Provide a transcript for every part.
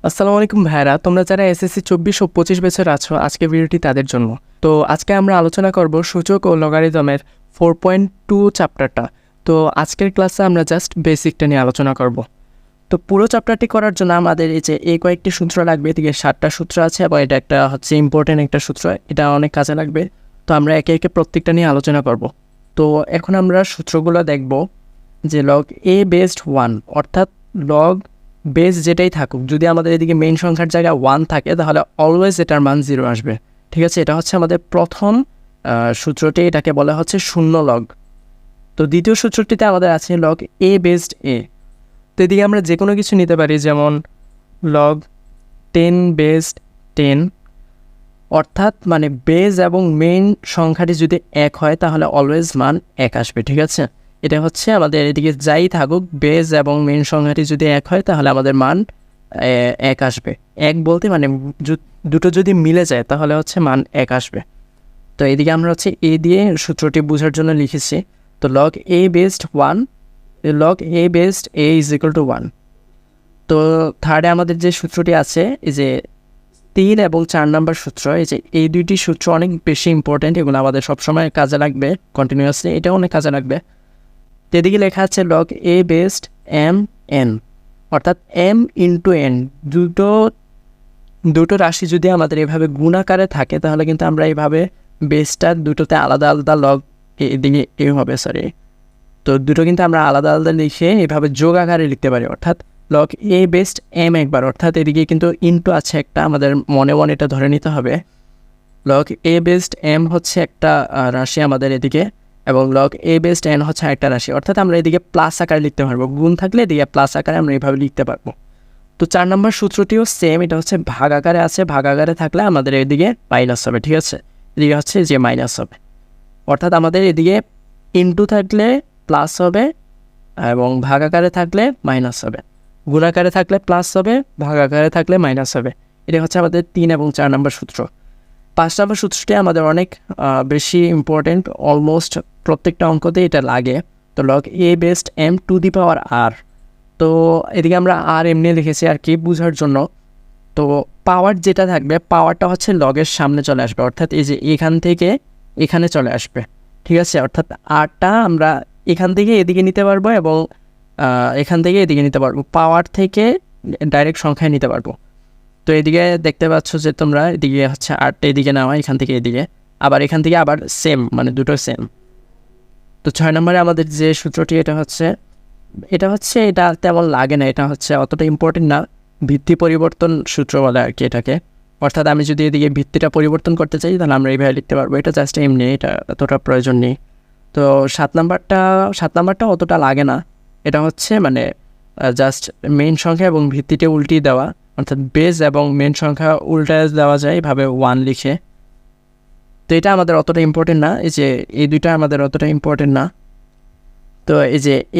আসসালামু আলাইকুম ভাইরা, তোমরা যারা এসএসসি 24 ও 25 ব্যাচের আছো, আজকে ভিডিওটি তাদের জন্য। তো আজকে আমরা আলোচনা করব সূচক ও লগারিদমের 4.2 চ্যাপ্টারটা। তো আজকের ক্লাসে আমরা জাস্ট বেসিকটা নিয়ে আলোচনা করব। তো পুরো চ্যাপ্টারটি করার জন্য আমাদের এই কয়েকটি সূত্র লাগবে। এদিকে 7টা সূত্র আছে এবং এটা একটা হচ্ছে ইম্পর্টেন্ট একটা সূত্র, এটা অনেক কাজে লাগবে। তো আমরা একে একে প্রত্যেকটা নিয়ে আলোচনা করব। তো এখন আমরা সূত্রগুলো দেখব যে লগ এ বেসড 1, অর্থাৎ লগ বেস যেটাই থাকুক, যদি আমাদের এদিকে মেইন সংখ্যার জায়গায় 1 থাকে তাহলে অলওয়েজ এটার মান 0 আসবে। ঠিক আছে, এটা হচ্ছে আমাদের প্রথম সূত্রটি, এটাকে বলা হচ্ছে শূন্য লগ। তো দ্বিতীয় সূত্রটিতে আমাদের আছে লগ এ বেসড এ। তো এদিকে আমরা যে কোনো কিছু নিতে পারি, যেমন লগ 10 বেসড 10, অর্থাৎ মানে বেস এবং মেইন সংখ্যাটি যদি 1 হয় তাহলে অলওয়েজ মান 1 আসবে। ঠিক আছে, এটা হচ্ছে আমাদের এদিকে যাই থাকুক, বেস এবং মেইন সংখ্যাটি যদি 1 হয় তাহলে আমাদের মান 1 আসবে। 1 বলতে মানে দুটো যদি মিলে যায় তাহলে হচ্ছে মান 1 আসবে। তো এদিকে আমরা হচ্ছে এ দিয়ে সূত্রটি বোঝার জন্য লিখেছি। তো log a based 1, log a based A is equal to 1। তো থার্ডে আমাদের যে সূত্রটি আছে, এই যে 3 এবং 4 নাম্বার সূত্র, এই দুইটি সূত্র অনেক বেশি ইম্পর্টেন্ট, এগুলো আমাদের সবসময় কাজে লাগবে কন্টিনিউয়াসলি, এটাও অনেক কাজে লাগবে। এদিকে লেখা আছে log a based M N, অর্থাৎ এম ইন্টু এন, দুটো রাশি যদি আমাদের এভাবে গুণাকারে থাকে তাহলে কিন্তু আমরা এইভাবে বেসটা দুটোতে আলাদা আলাদা লগ এদিকে এ হবে, তো দুটো কিন্তু আমরা আলাদা আলাদা লিখে এভাবে যোগ আকারে লিখতে পারি, অর্থাৎ লগ এ বেসড এম একবার, অর্থাৎ এদিকে কিন্তু ইন্টু আছে একটা, আমাদের মনে মনে এটা ধরে নিতে হবে। লগ এ বেসড এম হচ্ছে একটা রাশি আমাদের এদিকে, এবং লগ এ বেসড এন হচ্ছে একটা রাশি, অর্থাৎ আমরা এদিকে প্লাস আকারে লিখতে পারবো, গুণ থাকলে এদিকে প্লাস আকারে আমরা এইভাবে লিখতে পারবো। তো 4 নম্বর সূত্রটিও সেম, এটা হচ্ছে ভাগ আকারে আছে, ভাগ আকারে থাকলে আমাদের এদিকে মাইনাস হবে। ঠিক আছে, এদিকে হচ্ছে যে মাইনাস হবে, অর্থাৎ আমাদের এদিকে ইন্টু থাকলে প্লাস হবে এবং ভাগ আকারে থাকলে মাইনাস হবে, গুণ আকারে থাকলে প্লাস হবে, ভাগ আকারে থাকলে মাইনাস হবে। এটা হচ্ছে আমাদের 3 এবং 4 নম্বর সূত্র। 5 নম্বর সূত্রটি আমাদের অনেক বেশি ইম্পর্টেন্ট, অলমোস্ট প্রত্যেকটা অঙ্কতে এটা লাগে। তো log a based m to the power r, তো এদিকে আমরা আর এমনি লিখেছি আর কি বোঝার জন্য। তো পাওয়ার যেটা থাকবে, পাওয়ারটা হচ্ছে লগের সামনে চলে আসবে, অর্থাৎ এই যে এখান থেকে এখানে চলে আসবে। ঠিক আছে, অর্থাৎ আরটা আমরা এখান থেকে এদিকে নিতে পারবো এবং এখান থেকে এদিকে নিতে পারবো, পাওয়ার থেকে ডাইরেক্ট সংখ্যায় নিতে পারবো। তো এদিকে দেখতে পাচ্ছ যে তোমরা এদিকে হচ্ছে আরটা এদিকে নেওয়া, এখান থেকে এদিকে, আবার এখান থেকে আবার সেম, মানে দুটো সেম। তো 6 নম্বরে আমাদের যে সূত্রটি, এটা তেমন লাগে না, এটা হচ্ছে অতটা ইম্পর্টেন্ট না, ভিত্তি পরিবর্তন সূত্র বলে আর কি এটাকে। অর্থাৎ আমি যদি এদিকে ভিত্তিটা পরিবর্তন করতে চাই তাহলে আমরা এইভাবে লিখতে পারবো, এটা জাস্ট এমনি, এটা এতটা প্রয়োজন নেই। তো 7 নাম্বারটা অতটা লাগে না, এটা হচ্ছে মানে জাস্ট মেইন সংখ্যা এবং ভিত্তিটা উল্টিয়ে দেওয়া, অর্থাৎ বেস এবং মেন সংখ্যা উল্টায় দেওয়া যায় এভাবে 1 লিখে। তো এটা আমাদের অতটা ইম্পর্টেন্ট না, এই দুইটা আমাদের অতটা ইম্পর্টেন্ট না। তো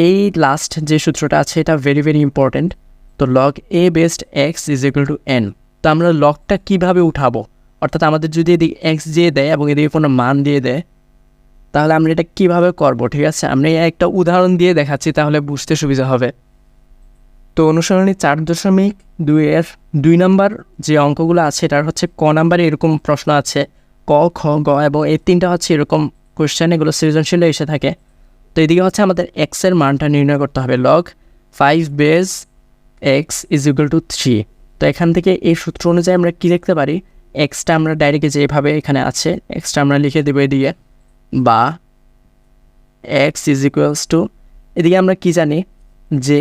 এই লাস্ট যে সূত্রটা আছে এটা ভেরি ভেরি ইম্পর্টেন্ট। তো log a based x is equal to N. তো আমরা লগটা কীভাবে উঠাবো, অর্থাৎ আমাদের যদি এদিকে এক্স দিয়ে দেয় এবং এদিকে কোনো মান দিয়ে দেয় তাহলে আমরা এটা কীভাবে করবো। ঠিক আছে, আমরা একটা উদাহরণ দিয়ে দেখাচ্ছি তাহলে বুঝতে সুবিধা হবে। তো অনুসরণী 4.2 2 নম্বর যে অঙ্কগুলো আছে এটার হচ্ছে ক নাম্বারে এরকম প্রশ্ন আছে, ক, খ, গ, এবং এই 3টা হচ্ছে এরকম কোয়েশ্চেন, এগুলো সৃজনশীলে এসে থাকে। তো এদিকে হচ্ছে আমাদের এক্সের মানটা নির্ণয় করতে হবে, log 5 base x is equal to 3। তো এখান থেকে এই সূত্র অনুযায়ী আমরা কী লিখতে পারি, এক্সটা আমরা ডাইরেক্টে যেভাবে এখানে আছে এক্সটা আমরা লিখে দেবো এদিকে, বা এক্স ইজ ইকুয়ালস টু, এদিকে আমরা কি জানি যে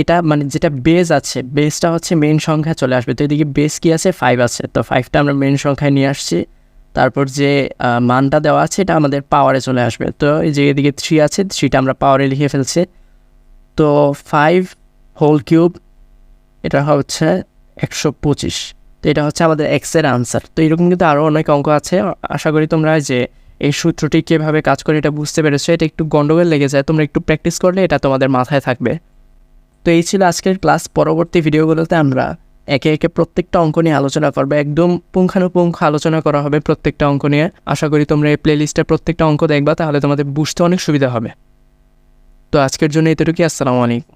এটা মানে যেটা বেস আছে, বেসটা হচ্ছে মেইন সংখ্যা চলে আসবে। তো এদিকে বেস কি আছে, 5 আছে, তো 5টা আমরা মেইন সংখ্যায় নিয়ে আসছি, তারপর যে মানটা দেওয়া আছে এটা আমাদের পাওয়ারে চলে আসবে। তো এই যে এদিকে 3 আছে, 3টা আমরা পাওয়ারে লিখে ফেলছি। তো 5 হোল কিউব, এটা হচ্ছে 125। তো এটা হচ্ছে আমাদের এক্সের আনসার। তো এরকম কিন্তু আরও অনেক অঙ্ক আছে, আশা করি তোমরা যে এই সূত্রটি কীভাবে কাজ করে এটা বুঝতে পেরেছো। এটা একটু গন্ডগোল লেগে যায়, তোমরা একটু প্র্যাকটিস করলে এটা তোমাদের মাথায় থাকবে। তো এই ছিল আজকের ক্লাস। পরবর্তী ভিডিওগুলোতে আমরা একে একে প্রত্যেকটা অঙ্ক নিয়ে আলোচনা করবো, একদম পুঙ্খানুপুঙ্খ আলোচনা করা হবে প্রত্যেকটা অঙ্ক নিয়ে। আশা করি তোমরা এই প্লেলিস্টের প্রত্যেকটা অঙ্ক দেখবা, তাহলে তোমাদের বুঝতে অনেক সুবিধা হবে। তো আজকের জন্য এতটুকুই, আসসালামু আলাইকুম।